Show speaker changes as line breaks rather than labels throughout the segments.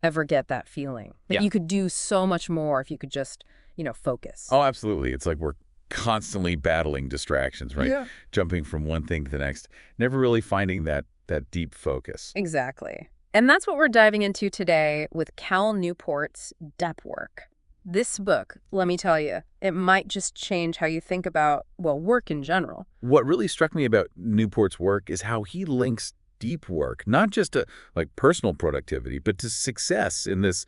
ever get that feeling that
Yeah.
you could do so much more if you could just, focus.
Oh, absolutely. It's like we're constantly battling distractions, right?
Yeah.
Jumping from one thing to the next, never really finding that deep focus.
Exactly. And that's what we're diving into today with Cal Newport's Depth Work. This book, let me tell you, it might just change how you think about, work in general.
What really struck me about Newport's work is how he links deep work, not just to personal productivity, but to success in this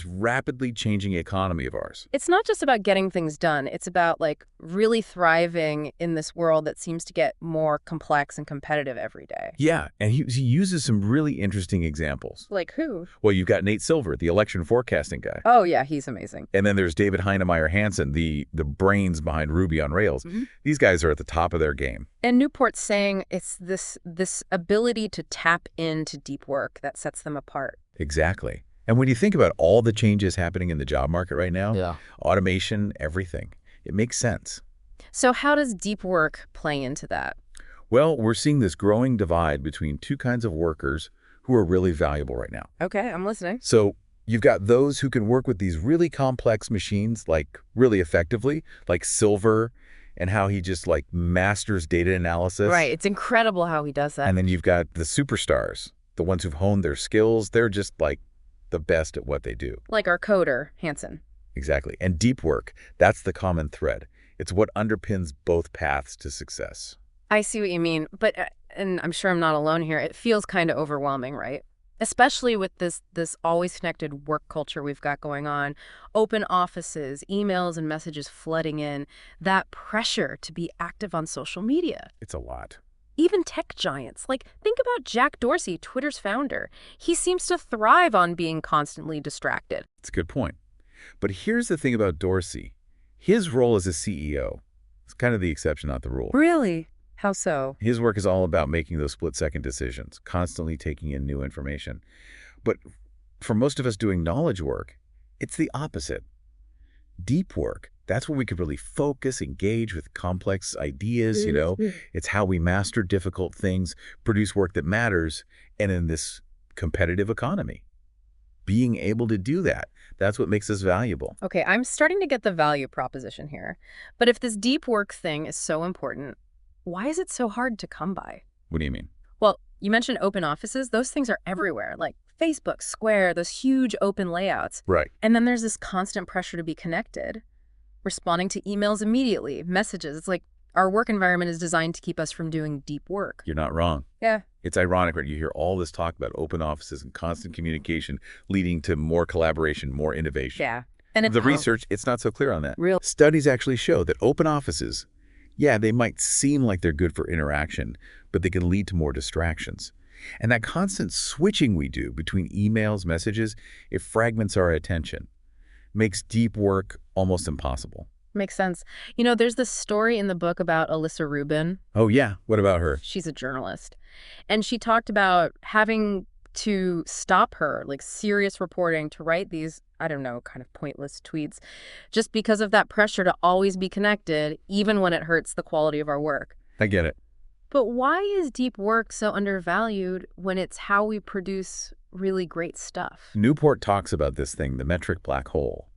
rapidly changing economy of ours.
It's not just about getting things done. It's about, really thriving in this world that seems to get more complex and competitive every day.
Yeah, and he uses some really interesting examples.
Like who?
Well, you've got Nate Silver, the election forecasting guy.
Oh, yeah, he's amazing.
And then there's David Heinemeier Hansen, the brains behind Ruby on Rails. These guys are at the top of their game.
And Newport's saying it's this ability to tap into deep work that sets them apart.
Exactly. And when you think about all the changes happening in the job market right now,
Yeah.
automation, everything, it makes sense.
So how does deep work play into that?
Well, we're seeing this growing divide between two kinds of workers who are really valuable right now.
Okay, I'm listening.
So you've got those who can work with these really complex machines, really effectively, like Silver, and how he just masters data analysis.
Right, it's incredible how he does that.
And then you've got the superstars, the ones who've honed their skills. They're just the best at what they do.
Like our coder, Hansen.
Exactly. And deep work, that's the common thread. It's what underpins both paths to success.
I see what you mean, but, and I'm sure I'm not alone here, it feels kind of overwhelming, right? Especially with this always connected work culture we've got going on, open offices, emails and messages flooding in, that pressure to be active on social media.
It's a lot.
Even tech giants, think about Jack Dorsey, Twitter's founder. He seems to thrive on being constantly distracted.
It's a good point. But here's the thing about Dorsey. His role as a CEO is kind of the exception, not the rule.
Really? How so?
His work is all about making those split-second decisions, constantly taking in new information. But for most of us doing knowledge work, it's the opposite. Deep work, that's where we could really focus, engage with complex ideas, It's how we master difficult things, produce work that matters, and in this competitive economy. Being able to do that, that's what makes us valuable.
Okay, I'm starting to get the value proposition here. But if this deep work thing is so important, why is it so hard to come by?
What do you mean?
Well, you mentioned open offices. Those things are everywhere, like Facebook, Square, those huge open layouts.
Right.
And then there's this constant pressure to be connected, responding to emails immediately, messages. It's like our work environment is designed to keep us from doing deep work.
You're not wrong.
Yeah.
It's ironic, right? You hear all this talk about open offices and constant communication leading to more collaboration, more innovation.
Yeah. And
The research, it's not so clear on that.
Real.
Studies actually show that open offices, yeah, they might seem like they're good for interaction, but they can lead to more distractions. And that constant switching we do between emails, messages, it fragments our attention, makes deep work almost impossible.
Makes sense. There's this story in the book about Alyssa Rubin.
Oh, yeah. What about her?
She's a journalist. And she talked about having to stop her, serious reporting, to write these, I don't know, kind of pointless tweets, just because of that pressure to always be connected, even when it hurts the quality of our work.
I get it.
But why is deep work so undervalued when it's how we produce really great stuff?
Newport talks about this thing, the metric black hole.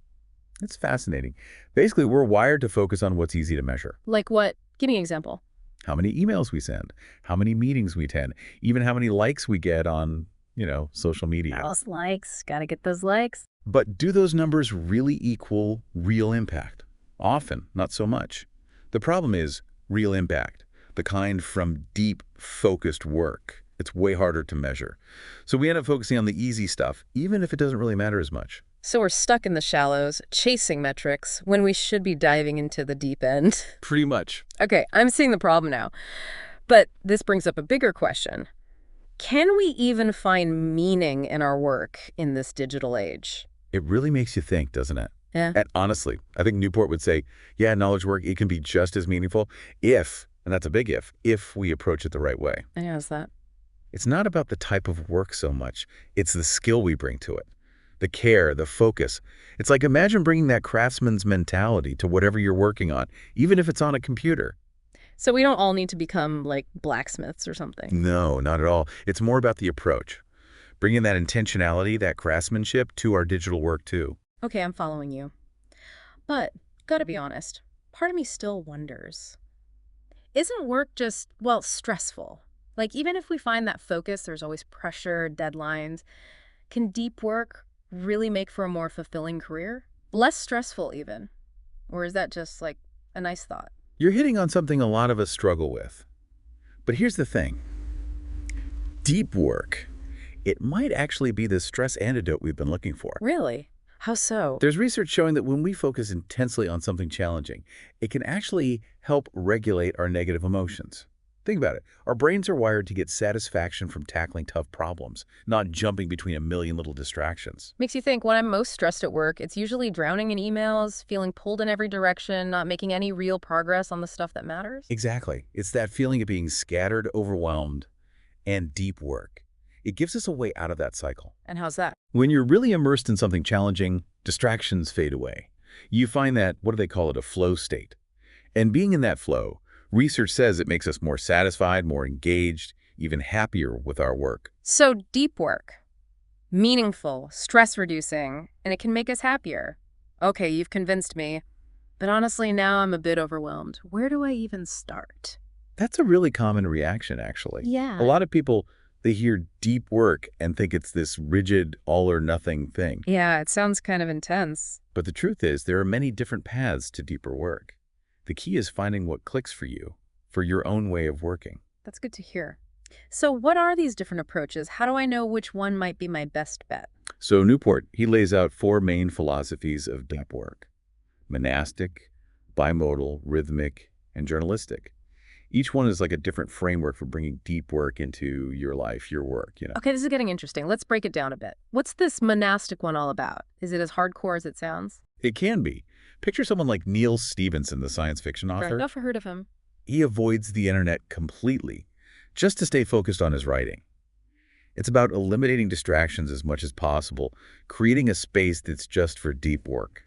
It's fascinating. Basically, we're wired to focus on what's easy to measure.
Like what? Give me an example.
How many emails we send, how many meetings we attend, even how many likes we get on, social media.
Those likes. Gotta get those likes.
But do those numbers really equal real impact? Often, not so much. The problem is real impact, the kind from deep, focused work. It's way harder to measure. So we end up focusing on the easy stuff, even if it doesn't really matter as much.
So we're stuck in the shallows, chasing metrics, when we should be diving into the deep end.
Pretty much.
Okay, I'm seeing the problem now. But this brings up a bigger question. Can we even find meaning in our work in this digital age?
It really makes you think, doesn't it?
Yeah.
And honestly, I think Newport would say, yeah, knowledge work, it can be just as meaningful if, and that's a big if we approach it the right way.
And how's that?
It's not about the type of work so much. It's the skill we bring to it. The care, the focus. It's like, imagine bringing that craftsman's mentality to whatever you're working on, even if it's on a computer.
So we don't all need to become like blacksmiths or something.
No, not at all. It's more about the approach. bringing that intentionality, that craftsmanship to our digital work too.
Okay, I'm following you. But, gotta be honest, part of me still wonders, isn't work just, well, stressful? Like, even if we find that focus, there's always pressure, deadlines. Can deep work really make for a more fulfilling career? Less stressful, even? Or is that just, like, a nice thought?
You're hitting on something a lot of us struggle with. But here's the thing. Deep work, it might actually be the stress antidote we've been looking for.
Really? How so?
There's research showing that when we focus intensely on something challenging, it can actually help regulate our negative emotions. Think about it. Our brains are wired to get satisfaction from tackling tough problems, not jumping between a million little distractions.
Makes you think when I'm most stressed at work, it's usually drowning in emails, feeling pulled in every direction, not making any real progress on the stuff that matters.
Exactly. It's that feeling of being scattered, overwhelmed, and deep work. It gives us a way out of that cycle.
And how's that?
When you're really immersed in something challenging, distractions fade away. You find that, what do they call it, a flow state. And being in that flow, research says it makes us more satisfied, more engaged, even happier with our work.
So deep work, meaningful, stress-reducing, and it can make us happier. Okay, you've convinced me. But honestly, now I'm a bit overwhelmed. Where do I even start?
That's a really common reaction, actually.
Yeah.
A lot of people, they hear deep work and think it's this rigid, all-or-nothing thing.
Yeah, it sounds kind of intense.
But the truth is, there are many different paths to deeper work. The key is finding what clicks for you, for your own way of working.
That's good to hear. So what are these different approaches? How do I know which one might be my best bet?
So Newport, he lays out 4 main philosophies of deep work: monastic, bimodal, rhythmic, and journalistic. Each one is like a different framework for bringing deep work into your life, your work.
Okay, this is getting interesting. Let's break it down a bit. What's this monastic one all about? Is it as hardcore as it sounds?
It can be. Picture someone like Neil Stephenson, the science fiction author.
Right. I've heard of him.
He avoids the internet completely, just to stay focused on his writing. It's about eliminating distractions as much as possible, creating a space that's just for deep work.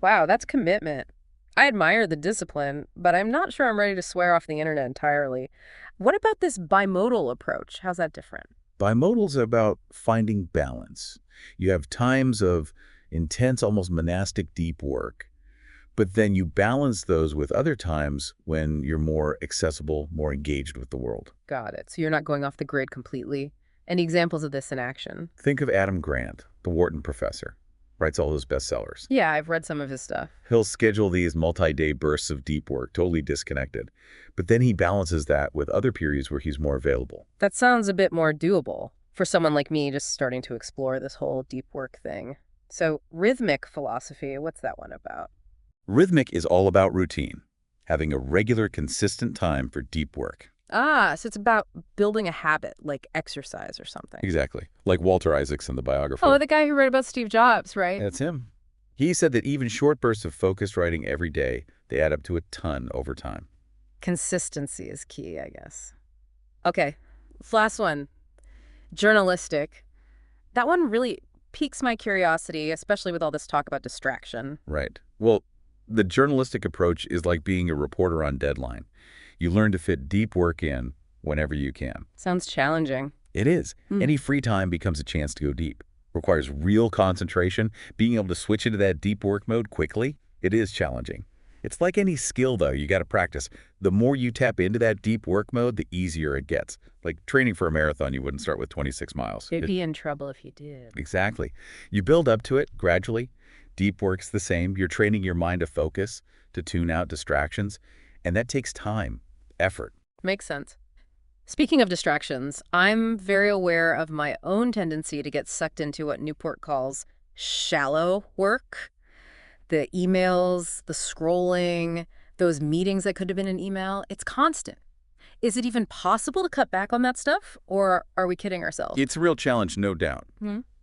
Wow, that's commitment. I admire the discipline, but I'm not sure I'm ready to swear off the internet entirely. What about this bimodal approach? How's that different?
Bimodal's about finding balance. You have times of intense, almost monastic deep work, but then you balance those with other times when you're more accessible, more engaged with the world.
Got it. So you're not going off the grid completely. Any examples of this in action?
Think of Adam Grant, the Wharton professor. Writes all those bestsellers.
Yeah, I've read some of his stuff.
He'll schedule these multi-day bursts of deep work, totally disconnected. But then he balances that with other periods where he's more available.
That sounds a bit more doable for someone like me just starting to explore this whole deep work thing. So rhythmic philosophy, what's that one about?
Rhythmic is all about routine, having a regular, consistent time for deep work.
Ah, so it's about building a habit, like exercise or something.
Exactly. Like Walter Isaacson, the biographer.
Oh, the guy who wrote about Steve Jobs, right?
That's him. He said that even short bursts of focused writing every day, they add up to a ton over time.
Consistency is key, I guess. Okay, last one. Journalistic. That one really piques my curiosity, especially with all this talk about distraction.
Right. Well, the journalistic approach is like being a reporter on deadline. You learn to fit deep work in whenever you can.
Sounds challenging.
It is. Any free time becomes a chance to go deep. Requires real concentration. Being able to switch into that deep work mode quickly, it is challenging. It's like any skill, though, you got to practice. The more you tap into that deep work mode, the easier it gets. Like training for a marathon, you wouldn't start with 26 miles.
You'd be in trouble if you did.
Exactly. You build up to it gradually. Deep work's the same. You're training your mind to focus, to tune out distractions, and that takes time, effort.
Makes sense. Speaking of distractions, I'm very aware of my own tendency to get sucked into what Newport calls shallow work. The emails, the scrolling, those meetings that could have been an email, it's constant. Is it even possible to cut back on that stuff, or are we kidding ourselves?
It's a real challenge, no doubt,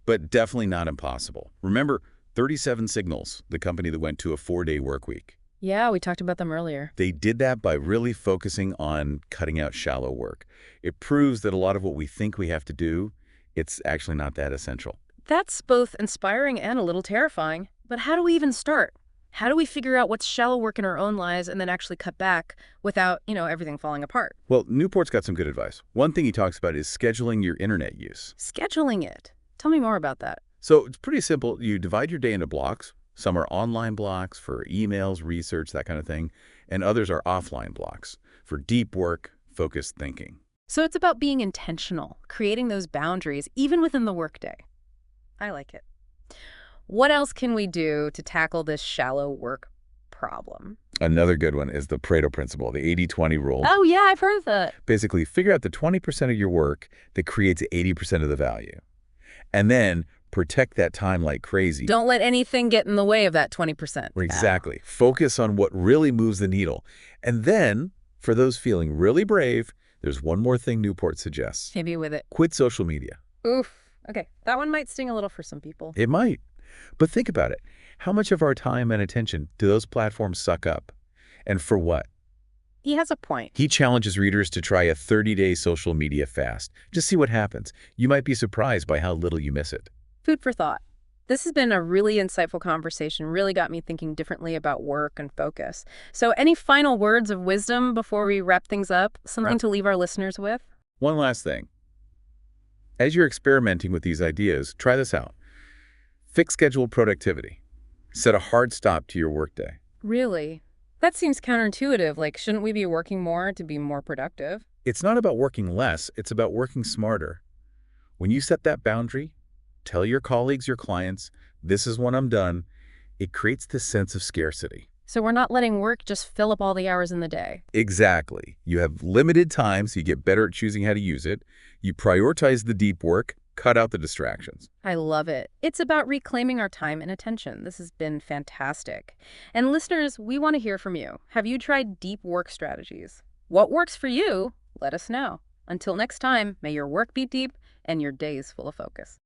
but definitely not impossible. Remember, 37 Signals, the company that went to a 4-day work week.
Yeah, we talked about them earlier.
They did that by really focusing on cutting out shallow work. It proves that a lot of what we think we have to do, it's actually not that essential.
That's both inspiring and a little terrifying. But how do we even start? How do we figure out what's shallow work in our own lives and then actually cut back without, everything falling apart?
Well, Newport's got some good advice. One thing he talks about is scheduling your internet use.
Scheduling it. Tell me more about that.
So it's pretty simple. You divide your day into blocks. Some are online blocks for emails, research, that kind of thing, and others are offline blocks for deep work, focused thinking.
So it's about being intentional, creating those boundaries, even within the workday. I like it. What else can we do to tackle this shallow work problem?
Another good one is the Pareto principle, the 80-20 rule.
Oh, yeah, I've heard of that.
Basically, figure out the 20% of your work that creates 80% of the value. And then protect that time like crazy.
Don't let anything get in the way of that 20%.
Exactly. Focus on what really moves the needle. And then, for those feeling really brave, there's one more thing Newport suggests.
Maybe with it.
Quit social media.
Oof. Okay, that one might sting a little for some people.
It might. But think about it. How much of our time and attention do those platforms suck up? And for what?
He has a point.
He challenges readers to try a 30-day social media fast. Just see what happens. You might be surprised by how little you miss it.
Food for thought. This has been a really insightful conversation, really got me thinking differently about work and focus. So any final words of wisdom before we wrap things up? Something to leave our listeners with?
One last thing. As you're experimenting with these ideas, try this out. Fix scheduled productivity. Set a hard stop to your workday.
Really? That seems counterintuitive. Like, shouldn't we be working more to be more productive?
It's not about working less, it's about working smarter. When you set that boundary, tell your colleagues, your clients, this is when I'm done, it creates this sense of scarcity.
So we're not letting work just fill up all the hours in the day.
Exactly. You have limited time, so you get better at choosing how to use it. You prioritize the deep work, cut out the distractions.
I love it. It's about reclaiming our time and attention. This has been fantastic. And listeners, we want to hear from you. Have you tried deep work strategies? What works for you? Let us know. Until next time, may your work be deep and your days full of focus.